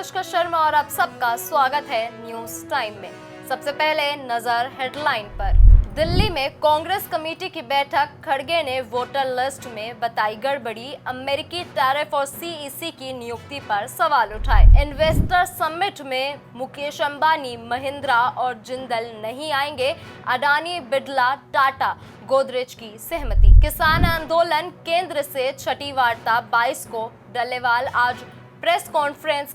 अनुष्का शर्मा और आप सबका स्वागत है न्यूज टाइम में। सबसे पहले नजर हेडलाइन पर। दिल्ली में कांग्रेस कमेटी की बैठक, खड़गे ने वोटर लिस्ट में बताई गड़बड़ी, अमेरिकी टैरिफ और सीईसी की नियुक्ति पर सवाल उठाए। इन्वेस्टर समिट में मुकेश अंबानी, महिंद्रा और जिंदल नहीं आएंगे, अडानी, बिड़ला, टाटा, गोदरेज की सहमति। किसान आंदोलन केंद्र से छठी वार्ता 22 को, डल्लेवाल आज प्रेस कॉन्फ्रेंस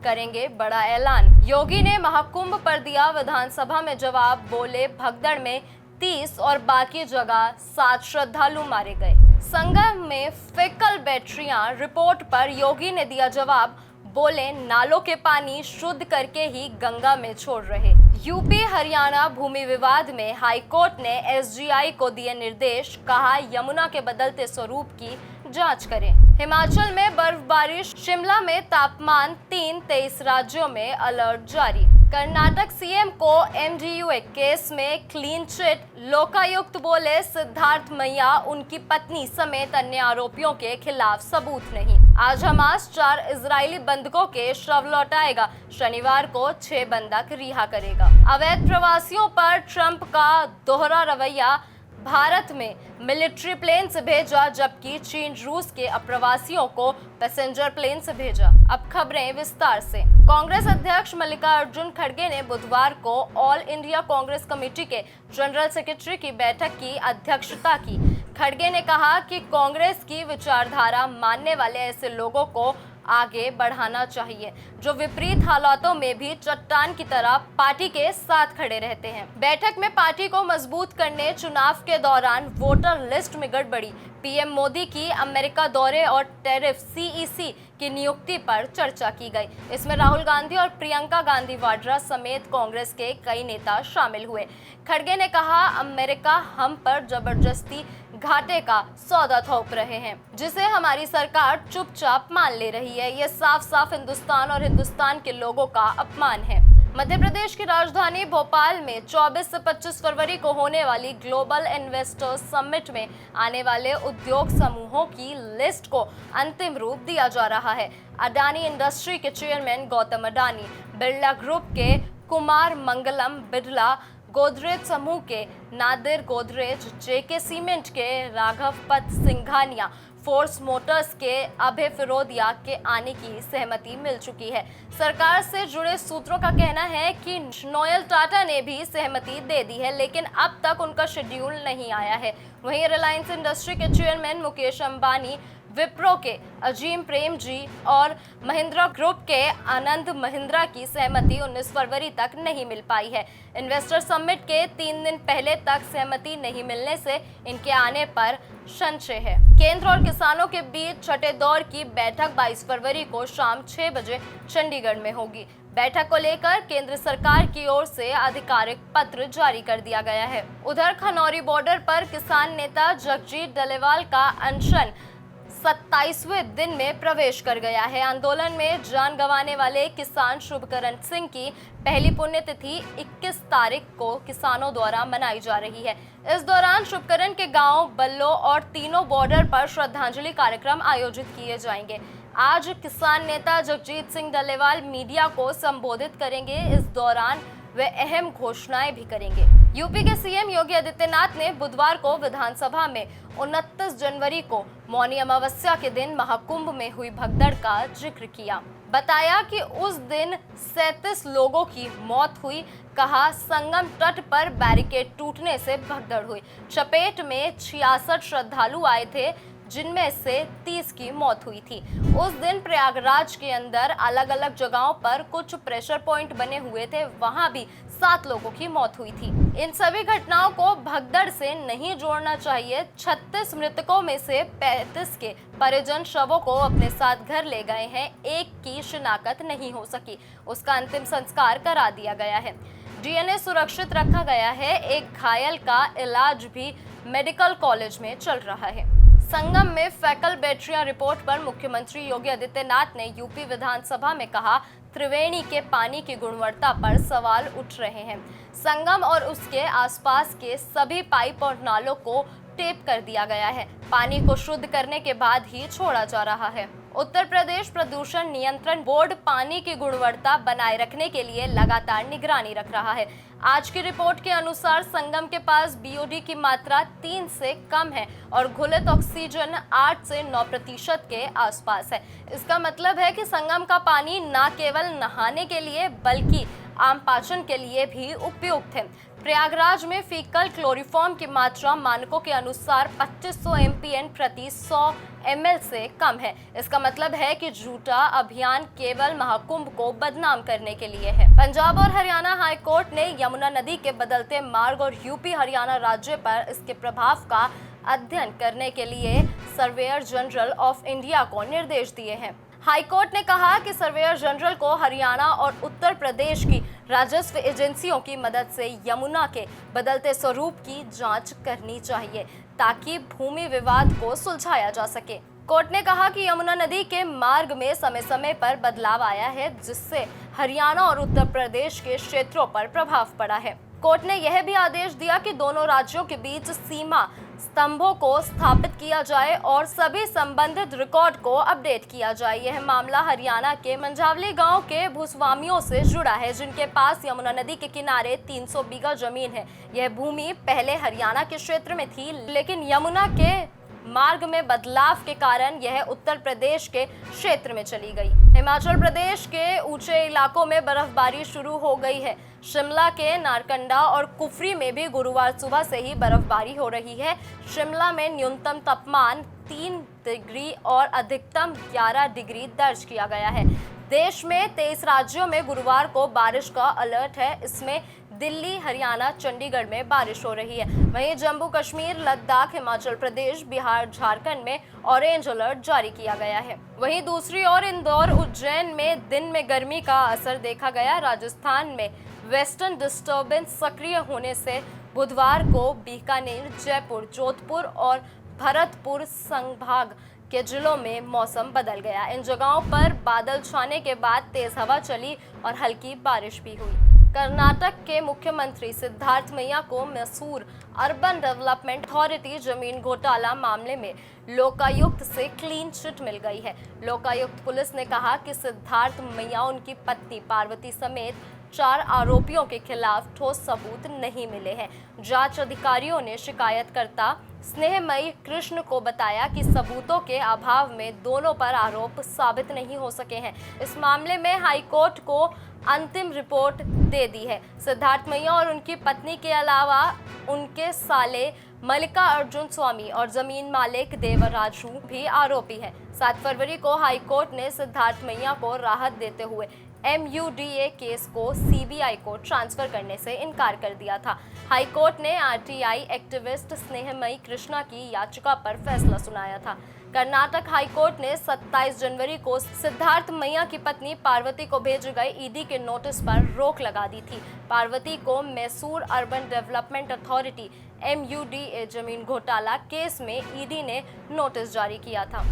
करेंगे बड़ा ऐलान। योगी ने महाकुंभ पर दिया विधानसभा में जवाब, बोले भगदड़ में 30 और बाकी जगह 7 श्रद्धालु मारे गए। संगम में फिकल बैटरियां, रिपोर्ट पर योगी ने दिया जवाब, बोले नालों के पानी शुद्ध करके ही गंगा में छोड़ रहे। यूपी हरियाणा भूमि विवाद में हाईकोर्ट ने एसजीआई को दिए निर्देश, कहा यमुना के बदलते स्वरूप की जांच करें। हिमाचल में बर्फबारी, शिमला में तापमान 23 राज्यों में अलर्ट जारी। कर्नाटक सीएम को एमडीयूए केस में क्लीन चिट, लोकायुक्त बोले सिद्धार्थ मैया, उनकी पत्नी समेत अन्य आरोपियों के खिलाफ सबूत नहीं। आज हमास 4 इजरायली बंधकों के शव लौटाएगा, शनिवार को 6 बंधक रिहा करेगा। अवैध प्रवासियों पर ट्रंप का दोहरा रवैया, भारत में मिलिट्री प्लेन से भेजा, जबकि चीन रूस के अप्रवासियों को पैसेंजर प्लेन से भेजा। अब खबरें विस्तार से। कांग्रेस अध्यक्ष मल्लिकार्जुन खड़गे ने बुधवार को ऑल इंडिया कांग्रेस कमेटी के जनरल सेक्रेटरी की बैठक की अध्यक्षता की। खड़गे ने कहा कि कांग्रेस की विचारधारा मानने वाले ऐसे लोगों को आगे बढ़ाना चाहिए जो विपरीत हालातों में भी चट्टान की तरह पार्टी के साथ खड़े रहते हैं। बैठक में पार्टी को मजबूत करने, चुनाव के दौरान वोटर लिस्ट में गड़बड़ी, पीएम मोदी की अमेरिका दौरे और टैरिफ सीईसी की नियुक्ति पर चर्चा की गई। इसमें राहुल गांधी और प्रियंका गांधी वाड्रा समेत कांग्रेस के कई नेता शामिल हुए। खड़गे ने कहा अमेरिका हम पर जबरदस्ती घाटे का सौदा थोप रहे हैं, जिसे हमारी सरकार चुपचाप मान ले रही है। ये साफ साफ हिंदुस्तान और हिंदुस्तान के लोगों का अपमान है। मध्य प्रदेश की राजधानी भोपाल में 24 से 25 फरवरी को होने वाली ग्लोबल इन्वेस्टर्स समिट में आने वाले उद्योग समूहों की लिस्ट को अंतिम रूप दिया जा रहा है। अडानी इंडस्ट्री के चेयरमैन गौतम अडानी, बिड़ला ग्रुप के कुमार मंगलम बिड़ला, गोदरेज समूह के नादिर गोदरेज, जेके सीमेंट के राघवपत सिंघानिया, फोर्स मोटर्स के अभय फिरोदिया के आने की सहमति मिल चुकी है। सरकार से जुड़े सूत्रों का कहना है कि नोयल टाटा ने भी सहमति दे दी है, लेकिन अब तक उनका शेड्यूल नहीं आया है। वहीं रिलायंस इंडस्ट्री के चेयरमैन मुकेश अंबानी, विप्रो के अजीम प्रेम जी और महिंद्रा ग्रुप के आनंद महिंद्रा की सहमति 19 फरवरी तक नहीं मिल पाई है। इन्वेस्टर समिट के 3 दिन पहले तक सहमति नहीं मिलने से इनके आने पर संशय है। केंद्र और किसानों के बीच छठे दौर की बैठक 22 फरवरी को शाम 6 बजे चंडीगढ़ में होगी। बैठक को लेकर केंद्र सरकार की ओर से आधिकारिक पत्र जारी कर दिया गया है। उधर खनौरी बॉर्डर पर किसान नेता जगजीत डल्लेवाल का अनशन 27वें दिन में प्रवेश कर गया है। आंदोलन में जान गंवाने वाले किसान शुभकरण सिंह की पहली पुण्यतिथि 21 तारीख को किसानों द्वारा मनाई जा रही है। इस दौरान शुभकरण के गांव बल्लो और तीनों बॉर्डर पर श्रद्धांजलि कार्यक्रम आयोजित किए जाएंगे। आज किसान नेता जगजीत सिंह डल्लेवाल मीडिया को संबोधित करेंगे। इस दौरान वे अहम घोषणाएं भी करेंगे। यूपी के सीएम योगी आदित्यनाथ ने बुधवार को विधानसभा में 29 जनवरी को मौनी अमावस्या के दिन महाकुंभ में हुई भगदड़ का जिक्र किया। बताया कि उस दिन 37 लोगों की मौत हुई। कहा संगम तट पर बैरिकेड टूटने से भगदड़ हुई। चपेट में 66 श्रद्धालु आए थे, जिनमें से 30 की मौत हुई थी। उस दिन प्रयागराज के अंदर अलग अलग जगहों पर कुछ प्रेशर पॉइंट बने हुए थे, वहां भी 7 लोगों की मौत हुई थी। इन सभी घटनाओं को भगदड़ से नहीं जोड़ना चाहिए। 36 मृतकों में से 35 के परिजन शवों को अपने साथ घर ले गए हैं। एक की शिनाख्त नहीं हो सकी, उसका अंतिम संस्कार करा दिया गया है। डीएनए सुरक्षित रखा गया है। एक घायल का इलाज भी मेडिकल कॉलेज में चल रहा है। संगम में फैकल बैटरियां, रिपोर्ट पर मुख्यमंत्री योगी आदित्यनाथ ने यूपी विधानसभा में कहा त्रिवेणी के पानी की गुणवत्ता पर सवाल उठ रहे हैं। संगम और उसके आसपास के सभी पाइप और नालों को टेप कर दिया गया है। पानी को शुद्ध करने के बाद ही छोड़ा जा रहा है। उत्तर प्रदेश प्रदूषण नियंत्रण बोर्ड पानी की गुणवत्ता बनाए रखने के लिए लगातार निगरानी रख रहा है। आज की रिपोर्ट के अनुसार संगम के पास बीओडी की मात्रा 3 से कम है और घुलित ऑक्सीजन 8 से 9% के आसपास है। इसका मतलब है कि संगम का पानी न केवल नहाने के लिए बल्कि आम पाचन के लिए भी उपयुक्त है। प्रयागराज में फीकल क्लोरीफॉर्म की मात्रा मानकों के अनुसार 2500 एमपीएन प्रति 100 ml से कम है। इसका मतलब है कि झूठा अभियान केवल महाकुंभ को बदनाम करने के लिए है। पंजाब और हरियाणा हाई कोर्ट ने यमुना नदी के बदलते मार्ग और यूपी हरियाणा राज्य पर इसके प्रभाव का अध्ययन करने के लिए सर्वेयर जनरल ऑफ इंडिया को निर्देश दिए हैं। हाईकोर्ट ने कहा कि सर्वेयर जनरल को हरियाणा और उत्तर प्रदेश की राजस्व एजेंसियों की मदद से यमुना के बदलते स्वरूप की जांच करनी चाहिए ताकि भूमि विवाद को सुलझाया जा सके। कोर्ट ने कहा कि यमुना नदी के मार्ग में समय समय पर बदलाव आया है, जिससे हरियाणा और उत्तर प्रदेश के क्षेत्रों पर प्रभाव पड़ा है। कोर्ट ने यह भी आदेश दिया कि दोनों राज्यों के बीच सीमा स्तंभों को स्थापित किया जाए और सभी संबंधित रिकॉर्ड को अपडेट किया जाए। यह मामला हरियाणा के मंझावली गांव के भूस्वामियों से जुड़ा है, जिनके पास यमुना नदी के किनारे 300 बीघा जमीन है। यह भूमि पहले हरियाणा के क्षेत्र में थी, लेकिन यमुना के मार्ग में बदलाव के कारण यह उत्तर प्रदेश के क्षेत्र में चली गई। हिमाचल प्रदेश के ऊंचे इलाकों में बर्फबारी शुरू हो गई है। शिमला के नारकंडा और कुफरी में भी गुरुवार सुबह से ही बर्फबारी हो रही है। शिमला में न्यूनतम तापमान 3 डिग्री और अधिकतम 11 डिग्री दर्ज किया गया है। देश में 23 राज्यों में गुरुवार को बारिश का अलर्ट है। इसमें दिल्ली, हरियाणा, चंडीगढ़ में बारिश हो रही है। वहीं जम्मू कश्मीर, लद्दाख, हिमाचल प्रदेश, बिहार, झारखंड में ऑरेंज अलर्ट जारी किया गया है। वहीं दूसरी ओर इंदौर, उज्जैन में दिन में गर्मी का असर देखा गया। राजस्थान में वेस्टर्न डिस्टर्बेंस सक्रिय होने से बुधवार को बीकानेर, जयपुर, जोधपुर और भरतपुर संभाग के जिलों में मौसम बदल गया। इन जगहों पर बादल छाने के बाद तेज हवा चली और हल्की बारिश भी हुई। कर्नाटक के मुख्यमंत्री सिद्धार्थ मैया को मैसूर अर्बन डेवलपमेंट अथॉरिटी जमीन घोटाला मामले में लोकायुक्त से क्लीन चिट मिल गई है। लोकायुक्त पुलिस ने कहा कि सिद्धार्थ मैया, उनकी पत्नी पार्वती समेत 4 आरोपियों के खिलाफ ठोस सबूत नहीं मिले हैं। जांच अधिकारियों ने शिकायतकर्ता स्नेहमयी कृष्ण को बताया कि सबूतों के अभाव में दोनों पर आरोप साबित नहीं हो सके हैं। इस मामले में हाईकोर्ट को अंतिम रिपोर्ट दे दी है। सिद्धार्थ मैया और उनकी पत्नी के अलावा उनके साले मल्लिका अर्जुन स्वामी और जमीन मालिक देवराजू भी आरोपी हैं। 7 फरवरी को हाईकोर्ट ने सिद्धार्थ मैया को राहत देते हुए MUDA केस को CBI को ट्रांसफर करने से इनकार कर दिया था। हाईकोर्ट ने RTI एक्टिविस्ट स्नेहमयी कृष्णा की याचिका पर फैसला सुनाया था। कर्नाटक हाईकोर्ट ने 27 जनवरी को सिद्धार्थ मैया की पत्नी पार्वती को भेजे गए ED के नोटिस पर रोक लगा दी थी। पार्वती को Mysore urban development authority MUDA जमीन घोटाला केस में ED ने नोटिस जारी किया था।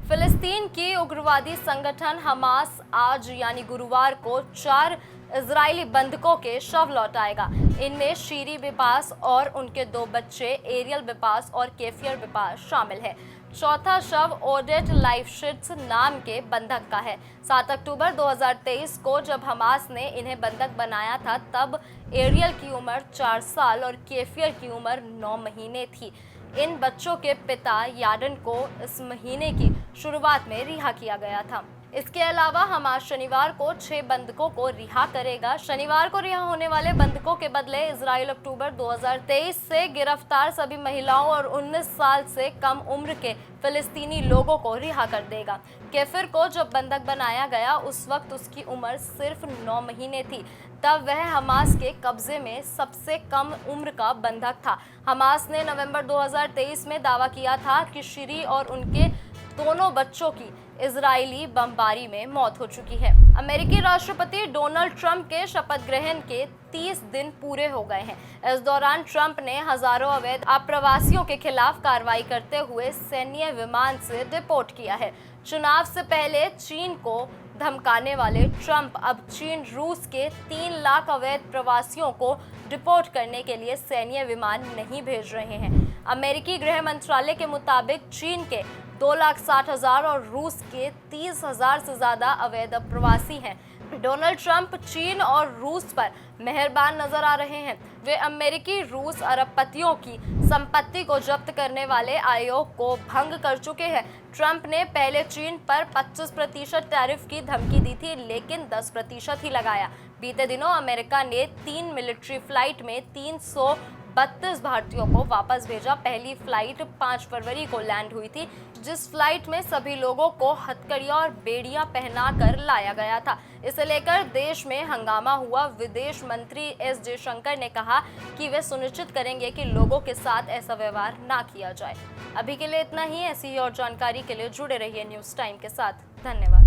फिलिस्तीन की उग्रवादी संगठन हमास आज यानी गुरुवार को 4 इजरायली बंधकों के शव लौटाएगा। इनमें शीरी बिपास और उनके 2 बच्चे एरियल बिपास और केफियर बिपास शामिल है। चौथा शव ओडेट लाइफशिट्स नाम के बंधक का है। 7 अक्टूबर 2023 को जब हमास ने इन्हें बंधक बनाया था, तब एरियल की उम्र 4 साल और केफियर की उम्र 9 महीने थी। इन बच्चों के पिता याडन को इस महीने की शुरुआत में रिहा किया गया था। इसके अलावा हमास शनिवार को 6 बंधकों को रिहा करेगा। शनिवार को रिहा होने वाले बंधकों के बदले इजराइल अक्टूबर 2023 से गिरफ्तार सभी महिलाओं और 19 साल से कम उम्र के फिलिस्तीनी लोगों को रिहा कर देगा। केफिर को जब बंधक बनाया गया, उस वक्त उसकी उम्र सिर्फ 9 महीने थी। तब वह हमास के कब्जे में सबसे कम उम्र का बंधक था। हमास ने नवंबर 2023 में दावा किया था कि शीरी और उनके दोनों बच्चों की इजरायली बमबारी में मौत हो चुकी है। अमेरिकी राष्ट्रपति डोनाल्ड ट्रंप के शपथ ग्रहण के 30 दिन पूरे हो गए हैं। इस दौरान ट्रंप ने हजारों अवैध आप्रवासियों के खिलाफ कार्रवाई करते हुए सैन्य विमान से डिपोर्ट किया है। चुनाव से पहले चीन को धमकाने वाले ट्रंप अब चीन रूस के 3 लाख अवैध प्रवासियों को डिपोर्ट करने के लिए सैन्य विमान नहीं भेज रहे हैं। अमेरिकी गृह मंत्रालय के मुताबिक चीन के 2,60,000 और रूस के 30,000 से ज्यादा अवैध प्रवासी हैं। डोनाल्ड ट्रंप चीन और रूस पर मेहरबान नजर आ रहे हैं। वे अमेरिकी रूस अरबपतियों की संपत्ति को जब्त करने वाले आयोग को भंग कर चुके हैं। ट्रंप ने पहले चीन पर 25% टैरिफ की धमकी दी थी, लेकिन 10% ही लगाया। बीते दिनों अमेरिका ने 3 मिलिट्री फ्लाइट में 332 भारतीयों को वापस भेजा। पहली फ्लाइट 5 फरवरी को लैंड हुई थी, जिस फ्लाइट में सभी लोगों को हथकड़ियां और बेड़ियां पहनाकर लाया गया था। इसे लेकर देश में हंगामा हुआ। विदेश मंत्री एस जयशंकर ने कहा कि वे सुनिश्चित करेंगे कि लोगों के साथ ऐसा व्यवहार ना किया जाए। अभी के लिए इतना ही। ऐसी ही और जानकारी के लिए जुड़े रहिए न्यूज़ टाइम के साथ। धन्यवाद।